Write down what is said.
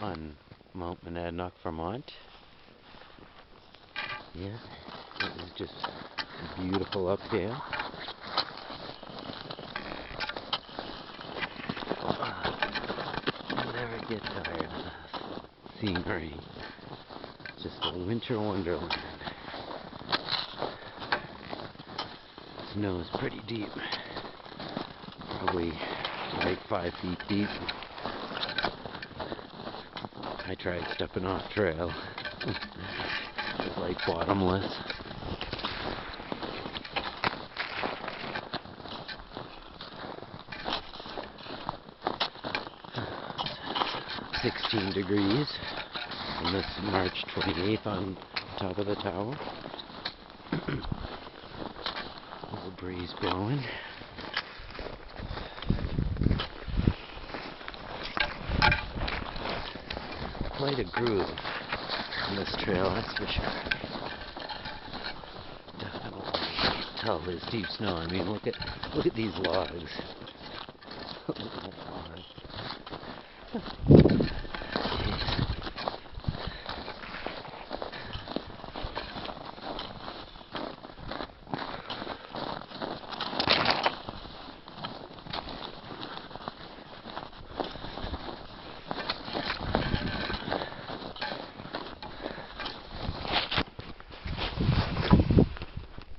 on Mount Monadnock, Vermont. Yeah, it is just beautiful up there. I never get tired of this scenery. It's just a winter wonderland. Snow is pretty deep. Probably like 5 feet deep. I tried stepping off trail. It's like bottomless. 16 degrees on this March 28th on top of the tower. Little breeze blowing. Quite a groove on this trail, that's for sure. Definitely tell there's deep snow. I mean, look at these logs. Look at that log.